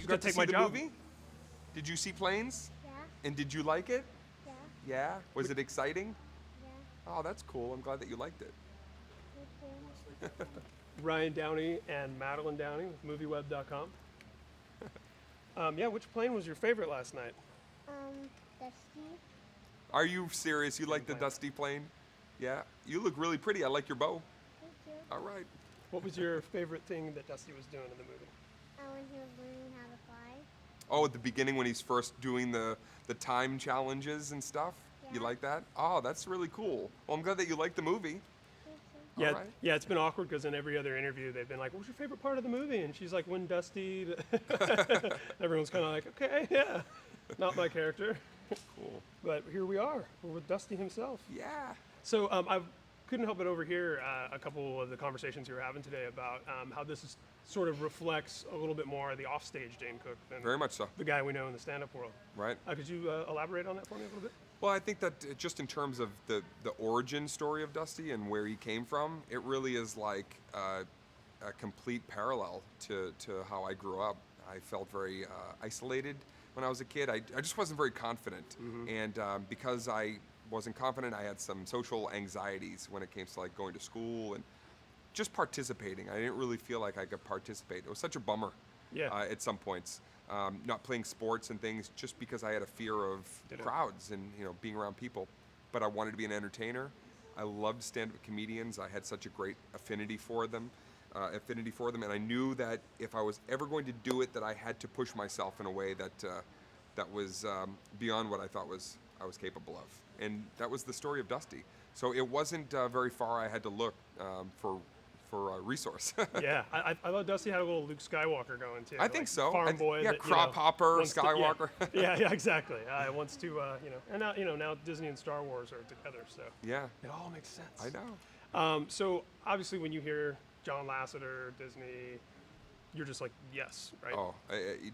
You gonna got to take see my the job. movie? Did you see Planes? Yeah. And did you like it? Yeah. Yeah. Was it exciting? Yeah. Oh, that's cool. I'm glad that you liked it. Me too. Ryan Downey and Madeline Downey with MovieWeb.com. Yeah, which plane was your favorite last night? Dusty. Are you serious? You like the plane. Dusty plane? Yeah. You look really pretty. I like your bow. Thank you. All right. What was your favorite thing that Dusty was doing in the movie? When he was learning how to fly. Oh, at the beginning when he's first doing the time challenges and stuff? You Yeah. like that? Oh, that's really cool. Well, I'm glad that you like the movie. Me too. Yeah, right. yeah, it's been awkward because in every other interview they've been like, "What was your favorite part of the movie?" And she's like, "When Dusty." Everyone's kind of like, "Okay, yeah, not my character." Cool. But here we are. We're with Dusty himself. Yeah. So I couldn't help but overhear a couple of the conversations you were having today about how this is, sort of reflects a little bit more the offstage Dane Cook than Very much so. the guy we know in the stand-up world. Right. Could you elaborate on that for me a little bit? Well, I think that just in terms of the origin story of Dusty and where he came from, it really is like a complete parallel to how I grew up. I felt very isolated when I was a kid. I just wasn't very confident. And because I wasn't confident, I had some social anxieties when it came to like going to school and just participating. I didn't really feel like I could participate. It was such a bummer at some points. Not playing sports and things just because I had a fear of crowds and being around people. But I wanted to be an entertainer. I loved stand-up comedians. I had such a great affinity for them, and I knew that if I was ever going to do it, that I had to push myself in a way that was beyond what I thought I was capable of. And that was the story of Dusty. So it wasn't very far I had to look for a resource. Yeah, I thought Dusty had a little Luke Skywalker going too. I think so. Farm boy. Yeah, that, crop hopper, wants to- Skywalker. yeah, exactly. Wants to, and now Disney and Star Wars are together, so Yeah, it all makes sense. I know. So obviously, when you hear John Lasseter, Disney, you're just like, yes, right? Oh,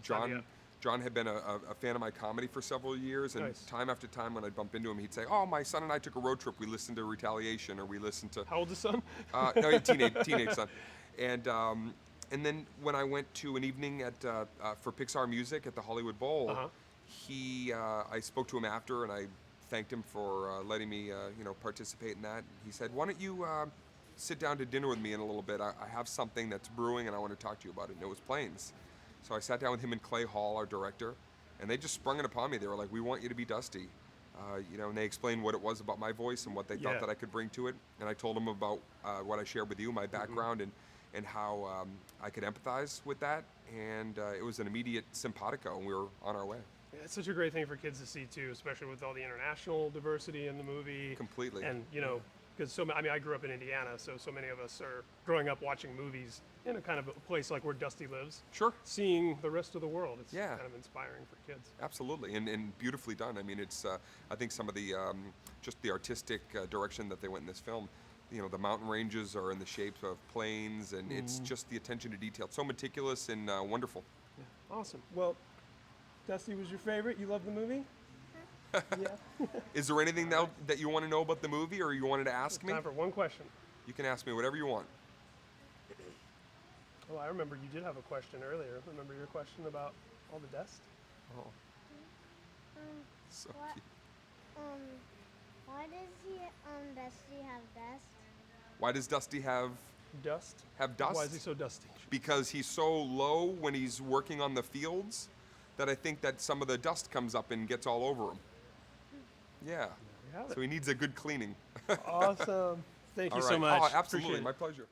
Sign me up. John had been a fan of my comedy for several years, and Nice. time after time when I'd bump into him, he'd say, "Oh, my son and I took a road trip. We listened to Retaliation, or we listened to How old is son? no, teenage son." And then when I went to an evening at for Pixar Music at the Hollywood Bowl, I spoke to him after, and I thanked him for letting me participate in that. He said, "Why don't you sit down to dinner with me in a little bit? I have something that's brewing, and I want to talk to you about it." And it was Planes. So I sat down with him and Clay Hall, our director, and they just sprung it upon me. They were like, "We want you to be Dusty." And they explained what it was about my voice and what they thought that I could bring to it. And I told them about what I shared with you, my background, and how I could empathize with that. And it was an immediate simpatico, and we were on our way. Yeah, it's such a great thing for kids to see too, especially with all the international diversity in the movie. Completely. And because I grew up in Indiana, so many of us are growing up watching movies in a kind of a place like where Dusty lives. Sure. Seeing the rest of the world, it's Yeah. kind of inspiring for kids. Absolutely, and beautifully done. I mean, it's I think some of the just the artistic direction that they went in this film. The mountain ranges are in the shape of planes, and it's just the attention to detail. So meticulous and wonderful. Awesome. Well, Dusty was your favorite. You love the movie? Yeah. Is there anything that you want to know about the movie, or you wanted to ask me? Time for one question. You can ask me whatever you want. Oh, I remember you did have a question earlier. Remember your question about all the dust? Oh, so What? cute. Why does Dusty have dust? Why does Dusty have Dust? dust? Why is he so dusty? Because he's so low when he's working on the fields that I think that some of the dust comes up and gets all over him. Yeah. have So he needs a good cleaning. Awesome. Thank you All so right. much. Oh, absolutely. Appreciate it. My pleasure.